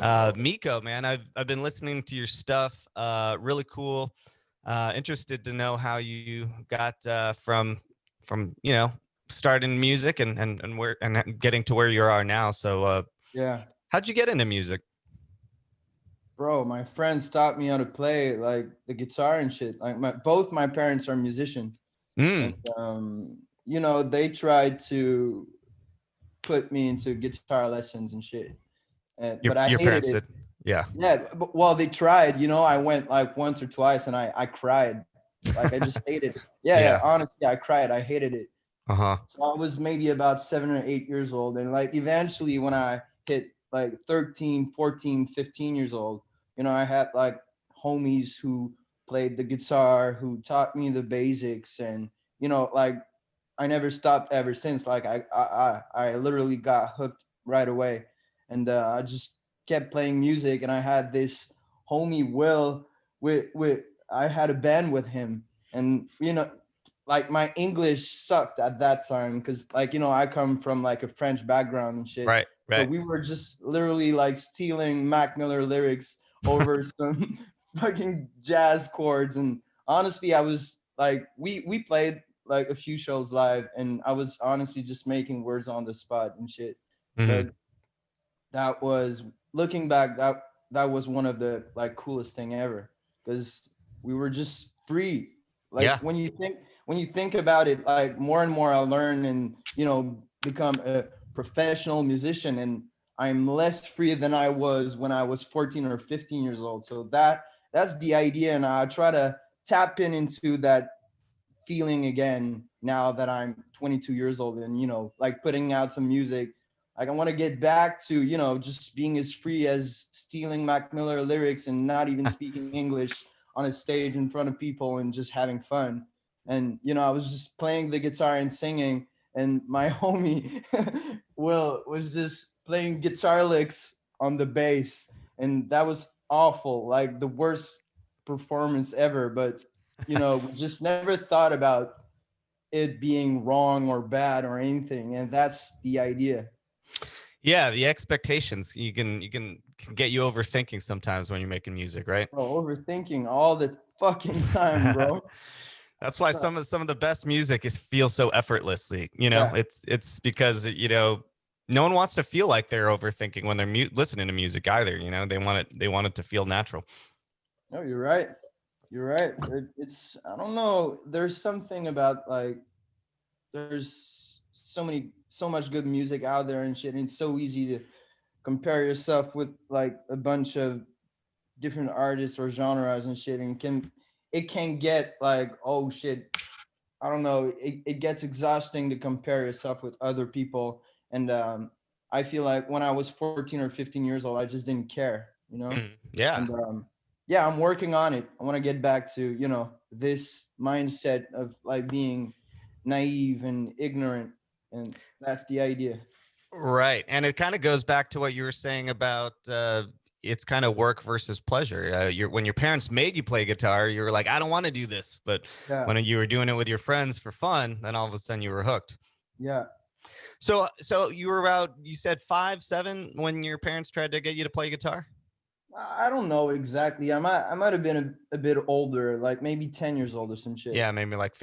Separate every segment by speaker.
Speaker 1: Miko, man, I've been listening to your stuff. Really cool. Interested to know how you got from starting music and where and getting to where you are now. So
Speaker 2: Yeah,
Speaker 1: how'd you get into music?
Speaker 2: bro, my friends taught me how to play like the guitar and shit. Like both my parents are musicians, and
Speaker 1: Mm,
Speaker 2: they tried to put me into guitar lessons and shit, but I
Speaker 1: your
Speaker 2: hated
Speaker 1: parents
Speaker 2: it.
Speaker 1: did. Yeah.
Speaker 2: Yeah, but, well, they tried. I went like once or twice, and I cried. Like I just hated it. Yeah, yeah.
Speaker 1: Yeah.
Speaker 2: Honestly, I cried. I hated it.
Speaker 1: Uh-huh.
Speaker 2: So I was maybe about 7 or 8 years old. And like eventually when I hit like 13, 14, 15 years old, I had like homies who played the guitar, who taught me the basics. And, like I never stopped ever since. Like I literally got hooked right away. And I just kept playing music. And I had this homie, Will, with I had a band with him. And, like my English sucked at that time because like I come from like a French background and shit.
Speaker 1: Right.
Speaker 2: So
Speaker 1: Right.
Speaker 2: we were just literally like stealing Mac Miller lyrics over some fucking jazz chords. And honestly, I was like, we played like a few shows live, and I was honestly just making words on the spot and shit.
Speaker 1: Hmm.
Speaker 2: But that was looking back, that was one of the like coolest thing ever because we were just free. Like
Speaker 1: Yeah.
Speaker 2: when you think about it, like more and more I learn and become a professional musician, and I'm less free than I was when I was 14 or 15 years old. So that's the idea, and I try to tap into that feeling again now that I'm 22 years old, and like putting out some music. Like I want to get back to just being as free as stealing Mac Miller lyrics and not even speaking English on a stage in front of people and just having fun. And I was just playing the guitar and singing, and my homie Will was just playing guitar licks on the bass, and that was awful, like the worst performance ever. But we just never thought about it being wrong or bad or anything, and that's the idea.
Speaker 1: Yeah, the expectations can get you overthinking sometimes when you're making music, right?
Speaker 2: Bro, overthinking all the fucking time, bro.
Speaker 1: That's why
Speaker 2: So,
Speaker 1: some of the best music is feels so effortlessly.
Speaker 2: yeah,
Speaker 1: It's because no one wants to feel like they're overthinking when they're listening to music either. They want it to feel natural.
Speaker 2: no, you're right. You're right. It's I don't know. There's something about like there's so much good music out there and shit. And it's so easy to compare yourself with like a bunch of different artists or genres and shit, and it can get like, oh shit, I don't know, it gets exhausting to compare yourself with other people. And I feel like when I was 14 or 15 years old, I just didn't care,
Speaker 1: Mhm. Yeah.
Speaker 2: and yeah, I'm working on it. I want to get back to this mindset of like being naive and ignorant, and that's the idea.
Speaker 1: Right. And it kind of goes back to what you were saying about it's kind of work versus pleasure. When your parents made you play guitar, you were like, I don't want to do this. But
Speaker 2: Yeah,
Speaker 1: when you were doing it with your friends for fun, then all of a sudden you were hooked.
Speaker 2: yeah.
Speaker 1: So you were about, you said 5, 7 when your parents tried to get you to play guitar?
Speaker 2: I don't know exactly. I might have been a bit older, like maybe 10 years old or some shit.
Speaker 1: Yeah, maybe like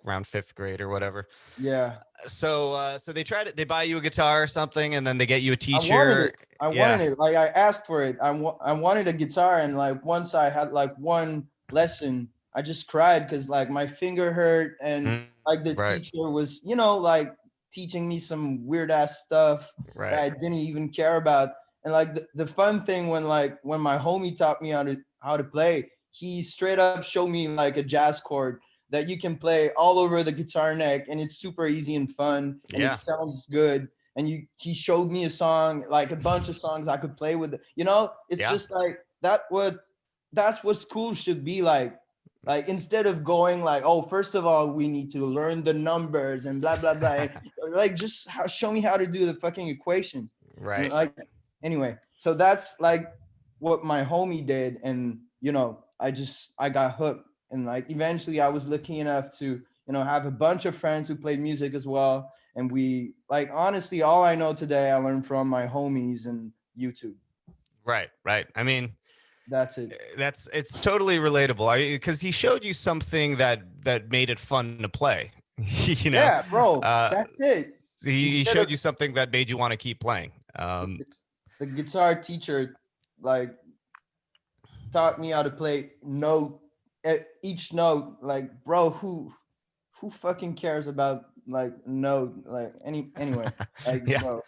Speaker 1: around fifth grade or whatever.
Speaker 2: Yeah.
Speaker 1: So they tried it. They buy you a guitar or something, and then they get you a
Speaker 2: I wanted
Speaker 1: teacher.
Speaker 2: it. I
Speaker 1: Yeah.
Speaker 2: wanted it. Like I asked for it. I wanted a guitar, and like once I had like one lesson, I just cried because like my finger hurt, and
Speaker 1: Mm,
Speaker 2: like the
Speaker 1: right.
Speaker 2: teacher was, like teaching me some weird ass stuff that
Speaker 1: Right.
Speaker 2: I didn't even care about. And like the fun thing when my homie taught me how to play, he straight up showed me like a jazz chord that you can play all over the guitar neck, and it's super easy and fun, and it
Speaker 1: Yeah.
Speaker 2: sounds good. And he showed me a song, like a bunch of songs I could play with. It's
Speaker 1: Yeah.
Speaker 2: just like that's what school should be like. Like instead of going like, oh, first of all, we need to learn the numbers and blah blah blah. And, like just show me how to do the fucking equation. And
Speaker 1: Right.
Speaker 2: like anyway, so that's like what my homie did, and I got hooked, and like eventually I was lucky enough to have a bunch of friends who played music as well, and we like honestly all I know today I learned from my homies and YouTube.
Speaker 1: Right, right. I mean,
Speaker 2: That's it.
Speaker 1: it's totally relatable. Because he showed you something that made it fun to play. You know,
Speaker 2: Yeah, bro,
Speaker 1: uh,
Speaker 2: that's it.
Speaker 1: he
Speaker 2: Instead of
Speaker 1: showed you something that made you want to keep playing.
Speaker 2: the, the guitar teacher, like, taught me how to play note, each note. Like, bro, who fucking cares about like note, like anyway, like,
Speaker 1: Yeah.
Speaker 2: bro.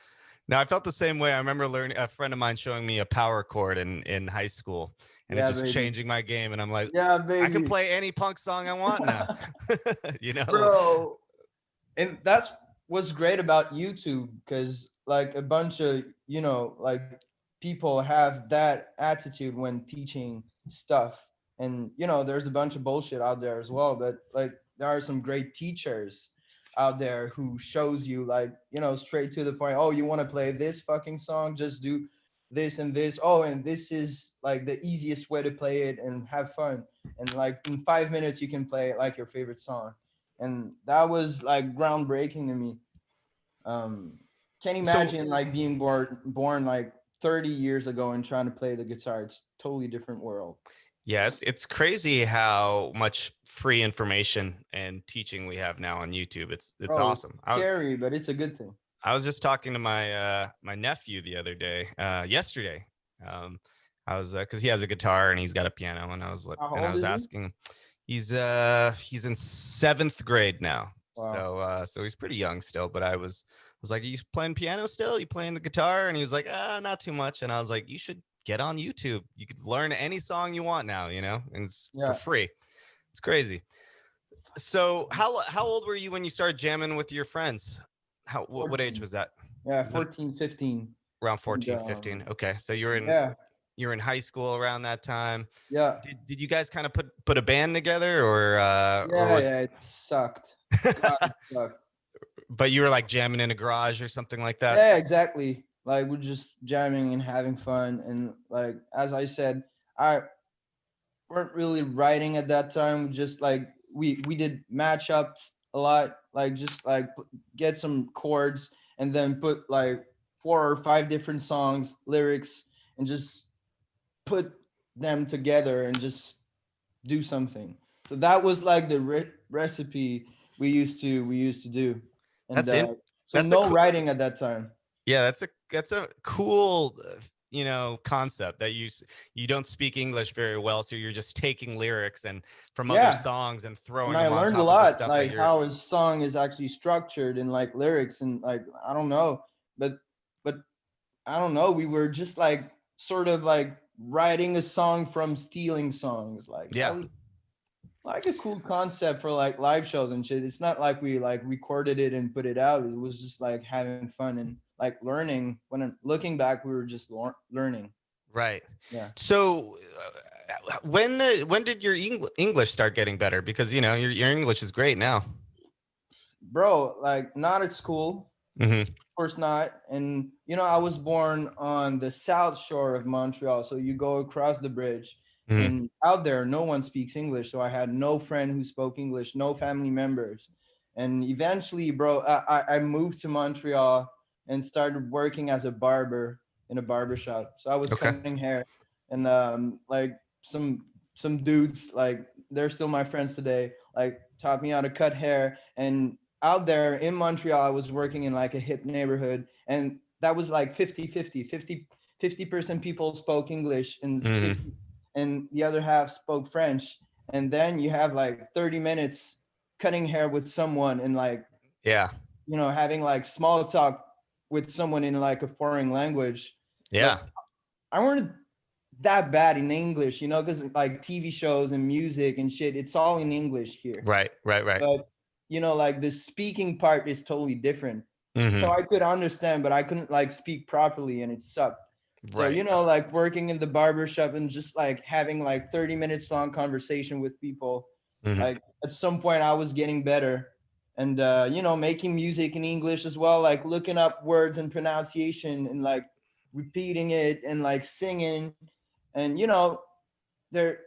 Speaker 1: No, I felt the same way. I remember learning a friend of mine showing me a power chord in high school, and it
Speaker 2: Yeah,
Speaker 1: just
Speaker 2: baby.
Speaker 1: changing my game. And I'm like,
Speaker 2: Yeah,
Speaker 1: I can
Speaker 2: baby.
Speaker 1: play any punk song I want now. You know?
Speaker 2: Bro, and that's what's great about YouTube, because like a bunch of, like, people have that attitude when teaching stuff. And there's a bunch of bullshit out there as well, but like there are some great teachers out there who shows you, like, straight to the point. Oh, you want to play this fucking song, just do this and this. Oh, and this is like the easiest way to play it and have fun, and like in 5 minutes you can play like your favorite song. And that was like groundbreaking to me. um can't
Speaker 1: So
Speaker 2: imagine like being born like 30 years ago and trying to play the guitar. It's totally different world.
Speaker 1: yeah, it's crazy how much free information and teaching we have now on YouTube. It's
Speaker 2: Bro, it's
Speaker 1: awesome.
Speaker 2: scary, but it's a good thing.
Speaker 1: I was just talking to my nephew the other day, yesterday. Um, I was because he has a guitar and he's got a piano, and
Speaker 2: How
Speaker 1: I
Speaker 2: old
Speaker 1: was
Speaker 2: is he?
Speaker 1: asking him. He's in seventh grade now,
Speaker 2: Wow.
Speaker 1: so he's pretty young still. But I was like, are you playing piano still? You playing the guitar? And he was like, not too much. And I was like, you should get on YouTube. You could learn any song you want now, and it's for
Speaker 2: Yeah.
Speaker 1: free. It's crazy. So how old were you when you started jamming with your friends? What age
Speaker 2: 14.
Speaker 1: was that?
Speaker 2: Yeah,
Speaker 1: Was it
Speaker 2: 14, 15.
Speaker 1: around
Speaker 2: And
Speaker 1: 14, 15? Okay. So
Speaker 2: yeah,
Speaker 1: you're in high school around that time.
Speaker 2: yeah,
Speaker 1: Did you guys kind of put a band together, or
Speaker 2: yeah,
Speaker 1: was
Speaker 2: yeah, it sucked. God, it sucked.
Speaker 1: but you were like jamming in a garage or something like that?
Speaker 2: Yeah, exactly. Like we're just jamming and having fun. And like as I said, I weren't really writing at that time. Just like we did matchups a lot, like just like get some chords and then put like 4 or 5 different songs, lyrics, and just put them together and just do something. So that was like the recipe we used to do. And
Speaker 1: That's in
Speaker 2: so
Speaker 1: that's a
Speaker 2: no writing at that time.
Speaker 1: yeah, that's a cool concept that you don't speak English very well, so you're just taking lyrics and from other
Speaker 2: Yeah.
Speaker 1: songs and
Speaker 2: And
Speaker 1: throwing
Speaker 2: I
Speaker 1: them on
Speaker 2: learned a
Speaker 1: top of the
Speaker 2: lot,
Speaker 1: stuff that
Speaker 2: like
Speaker 1: you're
Speaker 2: how a song is actually structured and like lyrics and like I don't know, but but I don't know. We were just like sort of like writing a song from stealing songs. Like that
Speaker 1: yeah.
Speaker 2: was like a cool concept for like live shows and shit. It's not like we like recorded it and put it out. It was just like having fun and like learning. When I'm looking back, we were just learning.
Speaker 1: Right.
Speaker 2: Yeah,
Speaker 1: So, when did your English start getting better? Because your English is great now.
Speaker 2: bro. Like not at school.
Speaker 1: Hmm.
Speaker 2: Course not. And I was born on the south shore of Montreal. So you go across the bridge
Speaker 1: Hmm.
Speaker 2: and out there no one speaks English. So I had no friend who spoke English, no family members. And eventually, bro, I moved to Montreal and started working as a barber in a barber shop. So I was
Speaker 1: Okay.
Speaker 2: cutting hair, and like some dudes, like they're still my friends today, like taught me how to cut hair. And out there in Montreal, I was working in like a hip neighborhood, and that was like 50% people spoke English and
Speaker 1: Hmm.
Speaker 2: and the other half spoke French. And then you have like 30 minutes cutting hair with someone and like,
Speaker 1: Yeah.
Speaker 2: having like small talk with someone in like a foreign language.
Speaker 1: Yeah.
Speaker 2: Like I weren't that bad in English, because like TV shows and music and shit, it's all in English here.
Speaker 1: Right. Right. Right.
Speaker 2: But like the speaking part is totally different. So
Speaker 1: Hmm.
Speaker 2: I could understand, but I couldn't like speak properly, and it sucked. So
Speaker 1: Right.
Speaker 2: like working in the barber shop and just like having like 30 minutes long conversation with people.
Speaker 1: Hmm.
Speaker 2: Like at some point I was getting better, and making music in English as well, like looking up words and pronunciation and like repeating it and like singing. And there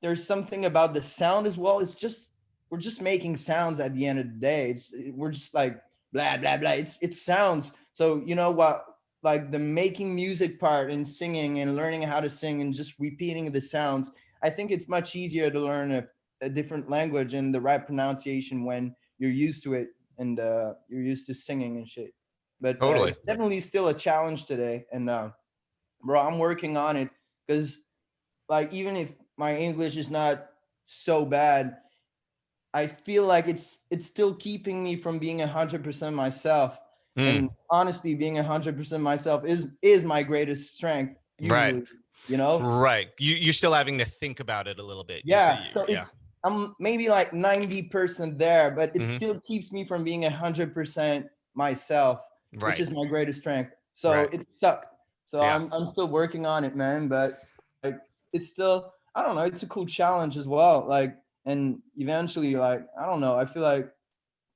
Speaker 2: there's something about the sound as well. It's just we're just making sounds at the end of the day. We're just like blah blah blah. It's sounds. So what like the making music part and singing and learning how to sing and just repeating the sounds, I think it's much easier to learn a different language and the right pronunciation when you're used to it and you're used to singing and shit. But
Speaker 1: Totally.
Speaker 2: it's definitely still a challenge today. And bro, I'm working on it because like even if my English is not so bad, I feel like it's still keeping me from being 100% myself. And honestly, being 100% myself is my greatest strength
Speaker 1: Right.
Speaker 2: usually, you know?
Speaker 1: Right. You're still having to think about it a little bit.
Speaker 2: Yeah. So
Speaker 1: Yeah.
Speaker 2: I'm maybe like 90% there, but it
Speaker 1: Mhm.
Speaker 2: still keeps me from being 100% myself, which
Speaker 1: Right.
Speaker 2: is my greatest strength. So
Speaker 1: Right.
Speaker 2: it sucked. So
Speaker 1: Yeah.
Speaker 2: I'm still working on it, man. But like it's still, I don't know, it's a cool challenge as well. Like, and eventually, like, I don't know, I feel like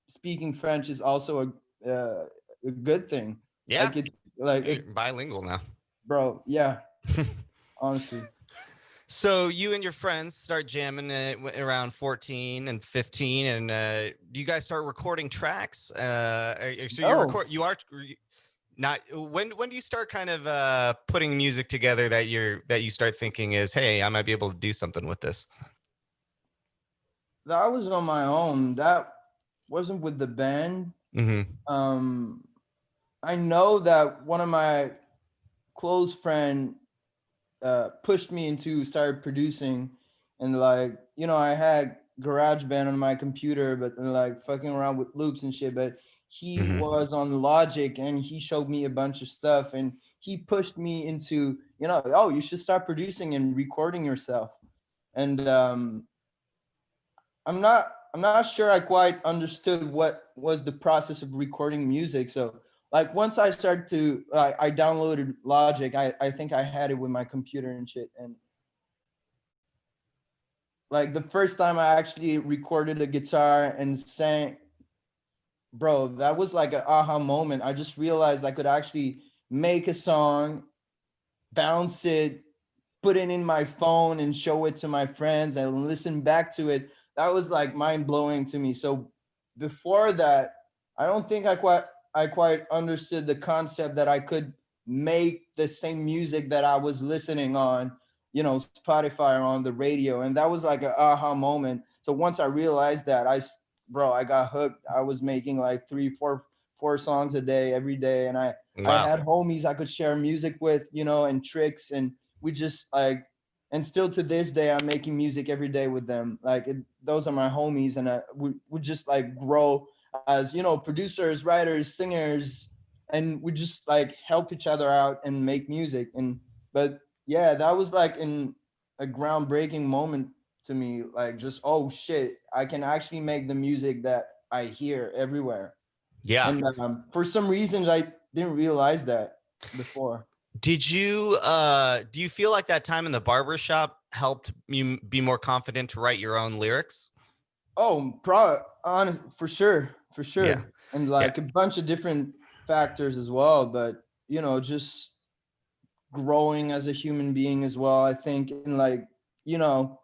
Speaker 2: speaking French is also a good thing.
Speaker 1: Yeah.
Speaker 2: Like it's like
Speaker 1: You're
Speaker 2: it,
Speaker 1: bilingual now.
Speaker 2: bro. Yeah, honestly.
Speaker 1: So you and your friends start jamming around 14 and 15, and you guys start recording tracks. So you
Speaker 2: No,
Speaker 1: record. You are not. When do you start kind of putting music together that you start thinking is, hey, I might be able to do something with this?
Speaker 2: that was on my own. That wasn't with the band.
Speaker 1: Mm-hmm.
Speaker 2: Um, I know that one of my close friend pushed me into start producing, and like I had GarageBand on my computer, but then like fucking around with loops and shit. But he
Speaker 1: Mm-hmm.
Speaker 2: was on Logic, and he showed me a bunch of stuff, and he pushed me into oh, you should start producing and recording yourself. And I'm not sure I quite understood what was the process of recording music. So like once I started to I downloaded Logic, I think I had it with my computer and shit. And like the first time I actually recorded a guitar and sang, bro, that was like an aha moment. I just realized I could actually make a song, bounce it, put it in my phone and show it to my friends and listen back to it. That was like mind blowing to me. So before that, I don't think I quite understood the concept that I could make the same music that I was listening on, Spotify or on the radio. And that was like an aha moment. So once I realized that, bro, I got hooked. I was making like three, four songs a day every day. And I
Speaker 1: Wow.
Speaker 2: had homies I could share music with, and tricks, and we just like, and still to this day I'm making music every day with them. Like those are my homies, and we just like grow as producers, writers, singers, and we just like help each other out and make music. And but yeah, that was like in a groundbreaking moment to me. Like just, oh shit, I can actually make the music that I hear everywhere.
Speaker 1: Yeah.
Speaker 2: And for some reason I didn't realize that before.
Speaker 1: Did you do you feel like that time in the barber shop helped you be more confident to write your own lyrics?
Speaker 2: Oh, honest, for
Speaker 1: Yeah.
Speaker 2: sure, and
Speaker 1: Yeah.
Speaker 2: like a bunch of different factors as well. But just growing as a human being as well. I think, and like you know,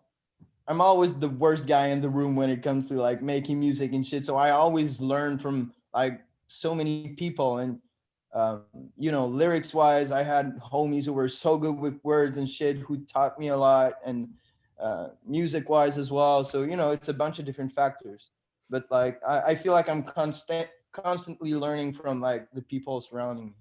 Speaker 2: I'm always the worst guy in the room when it comes to like making music and shit. So I always learn from like so many people. And lyrics wise, I had homies who were so good with words and shit who taught me a lot, and music wise as well. So it's a bunch of different factors. But like I feel like I'm constantly learning from like the people surrounding me.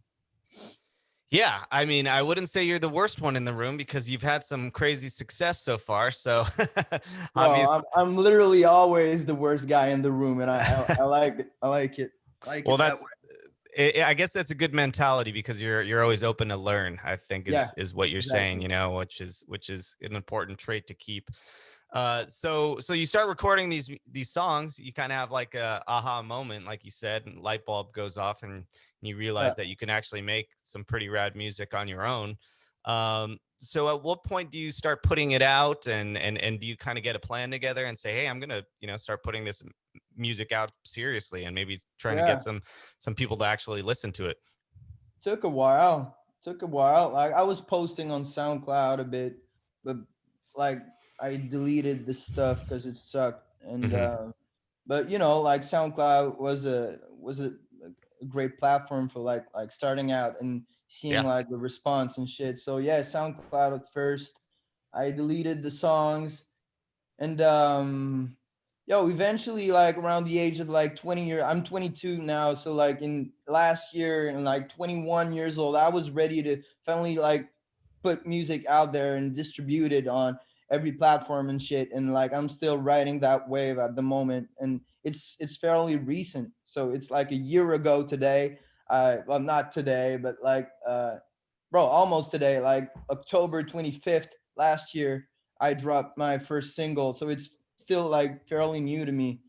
Speaker 1: Yeah, I mean, I wouldn't say you're the worst one in the room because you've had some crazy success so far. So
Speaker 2: Bro,
Speaker 1: obvious.
Speaker 2: I'm literally always the worst guy in the room, and I like it. I like it. Like
Speaker 1: Well,
Speaker 2: it that
Speaker 1: that's
Speaker 2: way.
Speaker 1: I guess that's a good mentality because you're always open to learn. I think
Speaker 2: Yeah,
Speaker 1: is what you're saying,
Speaker 2: exactly.
Speaker 1: which is an important trait to keep. So you start recording these songs. You kind of have like a aha moment, like you said, and light bulb goes off, and you
Speaker 2: Yeah.
Speaker 1: realize that you can actually make some pretty rad music on your own. So at what point do you start putting it out, and do you kind of get a plan together and say, hey, I'm gonna start putting this music out seriously and maybe trying to get
Speaker 2: Yeah.
Speaker 1: some people to actually listen to it?
Speaker 2: Took a while. Took a while. Like I was posting on SoundCloud a bit, but like I deleted the stuff because it sucked. And
Speaker 1: Hmm.
Speaker 2: but like SoundCloud was a great platform for like starting out and seeing
Speaker 1: Yeah.
Speaker 2: like the response and shit. So yeah, SoundCloud at first. I deleted the songs, and eventually, like around the age of like I'm 22 now, so like in last year and like 21 years old, I was ready to finally like put music out there and distribute it on every platform and shit. And like I'm still riding that wave at the moment, and it's fairly recent, so it's like a year ago today. Well, not today, but like bro, almost today, like October 25th last year, I dropped my first single. So it's still like fairly new to me,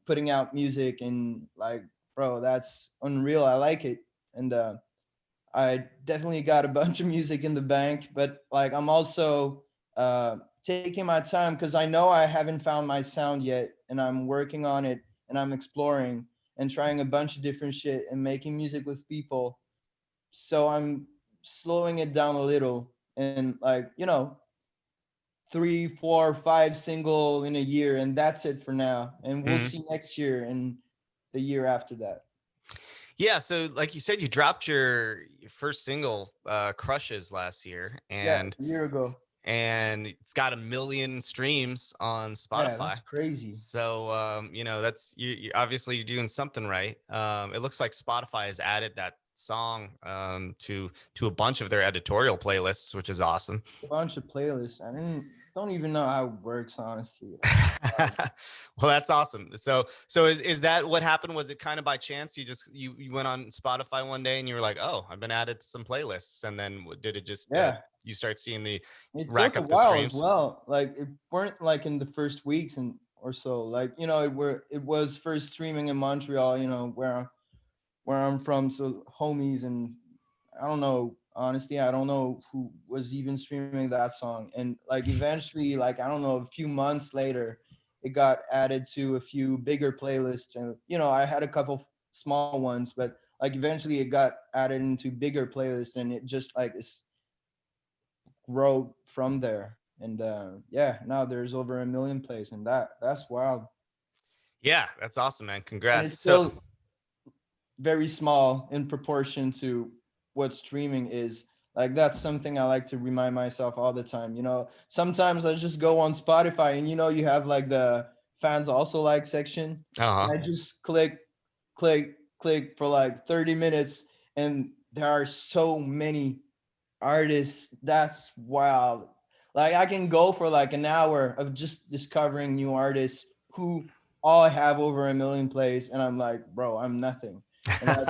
Speaker 2: putting out music, and like, bro, that's unreal. I like it. And I definitely got a bunch of music in the bank, but like I'm also taking my time because I know I haven't found my sound yet, and I'm working on it, and I'm exploring and trying a bunch of different shit and making music with people. So I'm slowing it down a little, and like, 3, 4, 5 single in a year, and that's it for now. And we'll
Speaker 1: Mhm.
Speaker 2: see next year and the year after that.
Speaker 1: Yeah, so like you said, you dropped your first single, "Crushes," last year,
Speaker 2: Yeah,
Speaker 1: and
Speaker 2: a year ago.
Speaker 1: it's got 1 million streams on
Speaker 2: Yeah,
Speaker 1: Spotify.
Speaker 2: that's crazy.
Speaker 1: So that's you obviously you're doing something right. It looks like Spotify has added that song to a bunch of their editorial playlists, which is awesome.
Speaker 2: A bunch of playlists. I don't even know how it works, honestly.
Speaker 1: Well, that's awesome. So is that what happened? Was it kind of by chance? You went on Spotify one day and you were like, oh, I've been added to some playlists, and then did it just
Speaker 2: Yeah,
Speaker 1: you start seeing the
Speaker 2: it
Speaker 1: rack
Speaker 2: took a
Speaker 1: up the
Speaker 2: while as
Speaker 1: streams?
Speaker 2: well. Like it weren't like in the first weeks and or so. Like, it was first streaming in Montreal, where I'm from. So homies, and I don't know. Honestly, I don't know who was even streaming that song. And like eventually, like I don't know, a few months later, it got added to a few bigger playlists. And I had a couple small ones, but like eventually it got added into bigger playlists, and it just like is grow from there. And yeah, now there's over 1 million plays, and that's wild.
Speaker 1: Yeah, that's awesome, man.
Speaker 2: And
Speaker 1: Congrats.
Speaker 2: it's
Speaker 1: So
Speaker 2: still very small in proportion to what streaming is. Like that's something I like to remind myself all the time. Sometimes I just go on Spotify, and you have like the fans also like section, and
Speaker 1: uh-huh.
Speaker 2: I just click, click for like 30 minutes, and there are so many artists. That's wild. Like I can go for like an hour of just discovering new artists who all have over 1 million plays, and I'm like, bro, I'm nothing. And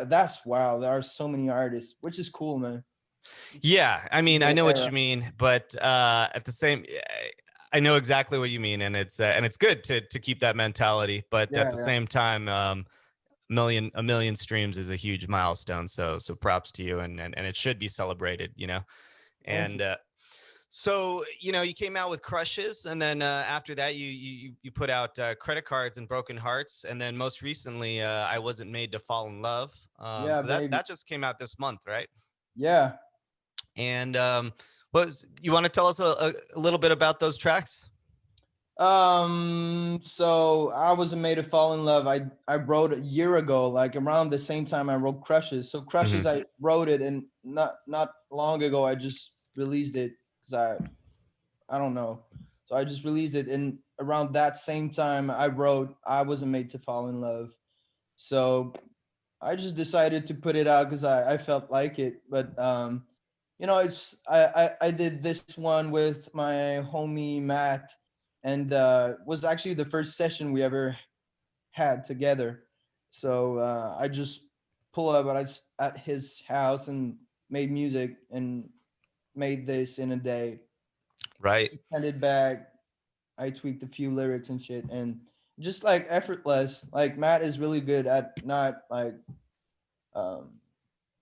Speaker 2: that's wild. There are so many artists, which is cool, man.
Speaker 1: Yeah, I mean, I
Speaker 2: Cool
Speaker 1: know what
Speaker 2: era.
Speaker 1: you mean, but at the same, I know exactly what you mean, and it's good to keep that mentality. But at
Speaker 2: Yeah,
Speaker 1: the
Speaker 2: yeah.
Speaker 1: same time, a million streams is a huge milestone. So props to you, and it should be celebrated.
Speaker 2: Thank
Speaker 1: And
Speaker 2: you.
Speaker 1: so you came out with Crushes, and then after that, you put out Credit Cards and Broken Hearts, and then most recently, I Wasn't Made to Fall in Love.
Speaker 2: Yeah,
Speaker 1: So that
Speaker 2: baby.
Speaker 1: that just came out this month, right?
Speaker 2: Yeah.
Speaker 1: And you want to tell us a little bit about those tracks?
Speaker 2: So I was made to fall in love. I wrote a year ago, like around the same time I wrote Crushes. So
Speaker 1: Hmm.
Speaker 2: Crushes, I wrote it, and not long ago I just released it because I don't know. So I just released it, and around that same time I wrote I Wasn't Made to Fall in Love. So I just decided to put it out because I felt like it. But it's I did this one with my homie Matt, and was actually the first session we ever had together. So I just pulled up at his house and made music and made this in a day.
Speaker 1: Right.
Speaker 2: Sent it back. I tweaked a few lyrics and shit, and just like effortless. Like Matt is really good at not like um,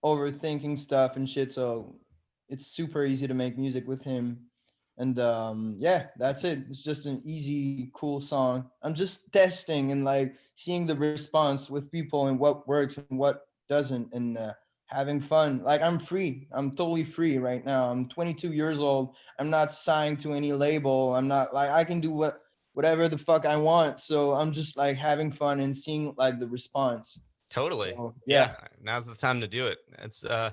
Speaker 2: overthinking stuff and shit. So it's super easy to make music with him. And yeah, that's it. It's just an easy, cool song. I'm just testing and like seeing the response with people and what works and what doesn't, and having fun. Like I'm free. I'm totally free right now. I'm 22 years old. I'm not signed to any label. I'm not like I can do whatever the fuck I want. So I'm just like having fun and seeing like the response.
Speaker 1: Totally.
Speaker 2: So
Speaker 1: Yeah.
Speaker 2: yeah,
Speaker 1: Now's the time to do it. It's
Speaker 2: yeah,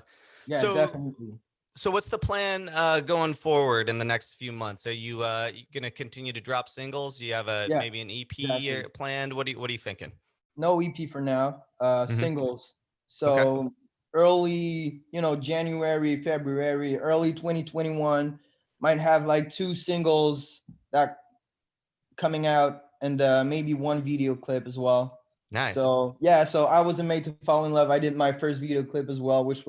Speaker 1: so
Speaker 2: definitely.
Speaker 1: so what's the plan going forward in the next few months? Are you gonna continue to drop singles? Do you have a
Speaker 2: Yeah,
Speaker 1: maybe an EP
Speaker 2: exactly.
Speaker 1: planned? What are you thinking?
Speaker 2: No EP for now.
Speaker 1: Hmm.
Speaker 2: Singles.
Speaker 1: Okay.
Speaker 2: So early, January, February, early 2021, might have like 2 singles that coming out, and maybe one video clip as well.
Speaker 1: Nice.
Speaker 2: So yeah, so I wasn't made to fall in love. I did my first video clip as well, which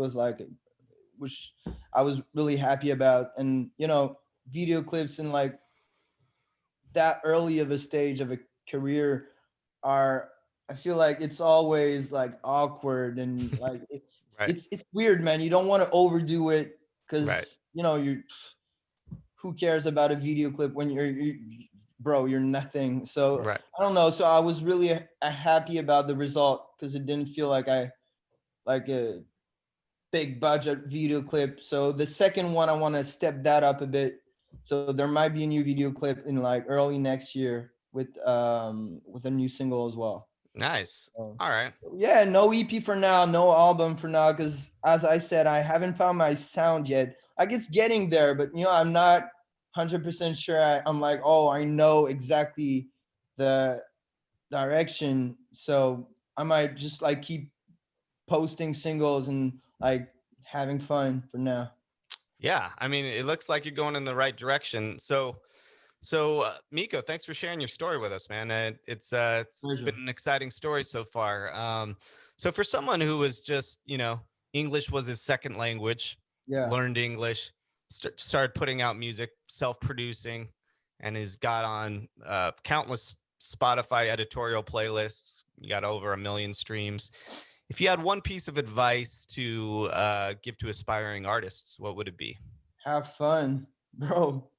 Speaker 2: I was really happy about. And video clips in like that early of a stage of a career are, I feel like it's always like awkward and like
Speaker 1: Right.
Speaker 2: it's weird, man. You don't want to overdo it
Speaker 1: Right.
Speaker 2: because you who cares about a video clip when bro, you're nothing. So
Speaker 1: Right.
Speaker 2: I don't know. So I was really happy about the result because it didn't feel like a big budget video clip. So the second one, I want to step that up a bit. So there might be a new video clip in like early next year with a new single as well.
Speaker 1: Nice.
Speaker 2: So,
Speaker 1: All right.
Speaker 2: yeah, no EP for now, no album for now, because as I said, I haven't found my sound yet. Like it's getting there, but I'm not 100% sure. I'm like, oh, I know exactly the direction. So I might just like keep posting singles and like having fun for now.
Speaker 1: Yeah. I mean, it looks like you're going in the right direction. So, Miko, thanks for sharing your story with us, man. It's been
Speaker 2: Pleasure.
Speaker 1: an exciting story so far. So for someone who was just, English was his second language,
Speaker 2: Yeah.
Speaker 1: learned English, started putting out music, self-producing, and has got on countless Spotify editorial playlists. You got over 1 million streams. If you had one piece of advice to give to aspiring artists, what would it be?
Speaker 2: Have fun, bro.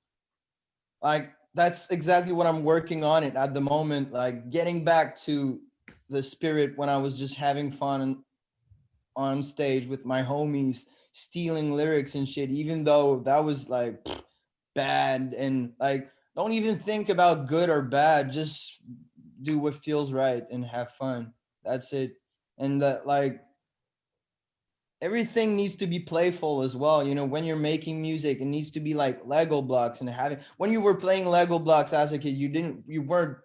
Speaker 2: Like that's exactly what I'm working on it at the moment. Like getting back to the spirit when I was just having fun on stage with my homies, stealing lyrics and shit, even though that was like bad. And like don't even think about good or bad, just do what feels right and have fun. That's it. And that like everything needs to be playful as well. When you're making music, it needs to be like Lego blocks. And having when you were playing Lego blocks as a kid, you weren't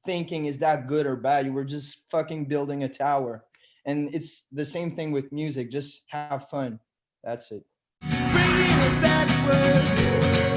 Speaker 2: thinking is that good or bad. You were just fucking building a tower. And it's the same thing with music. Just have fun. That's it. Bringing it backward.